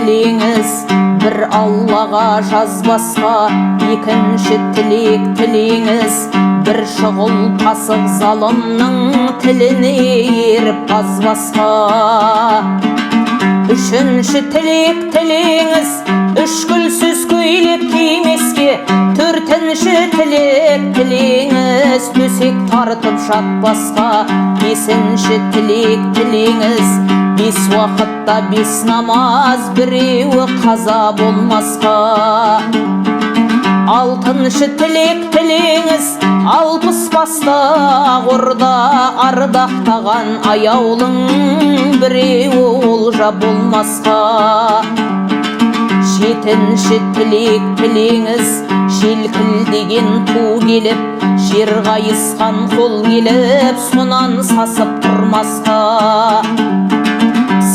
тілеңіз, бір Аллаға жазбасқа. Екінші тілек тілеңіз, бір шұғыл пасық залымның тіліне еріп азбасқа. Үшінші тілек тілеңіз, үшкіл сөз көйлеп кимеске. Төртінші тілек тілеңіз, төсек тартып жатпасқа. Бесінші тілек тілеңіз, бес уақытта бес намаз, біреуі қаза болмасқа. Алтыншы тілек тілеңіз, алпыс бастақ орда ардақтаған аяулың, біреуі олжа болмасқа. Жетінші тілек тілеңіз, желкілдеген ту келіп, жер қайысқан қол келіп, сонан сасып тұрмасқа.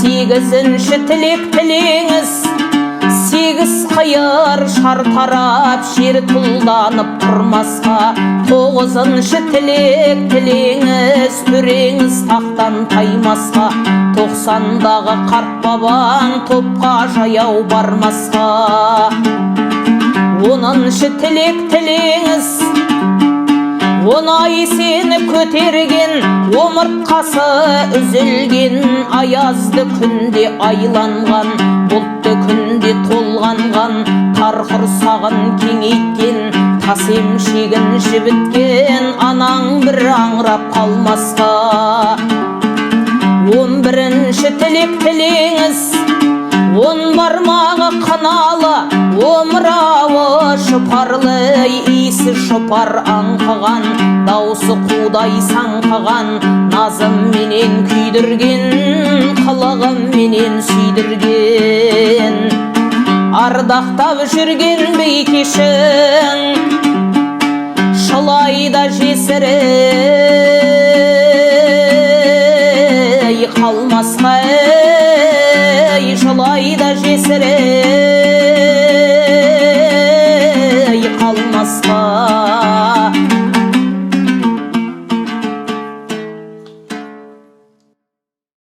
Сегізінші тілек тілеңіз, сегіз қайыр шар тарап, жер тұлданып тұрмасқа. Тоғызыншы тілек тілеңіз, төреңіз тақтан таймасқа. 90-дағы қарт бабаң топқа жаяу бармасқа. 10-шы тілек тілеңіз, 10 ай сені көтерген, омыртқасы үзілген, аязды күнде айланған, бұлтты күнде толғанған, тар құрсағын кеңейткен, тас емшегін жібіткен, анаң бір аңырап қалмасқа. 11-ші тілек тілеңіз, 10 бармағы қыналы, омырауы шұпарлы, иісі шұпар аңқыған, даусы қудай саңқыған, назым менен күйдірген, қылығым менен сүйдірген. Ардақтап жүрген бейкешің, шылайда жесірей қалмасқа, жылайда жесірей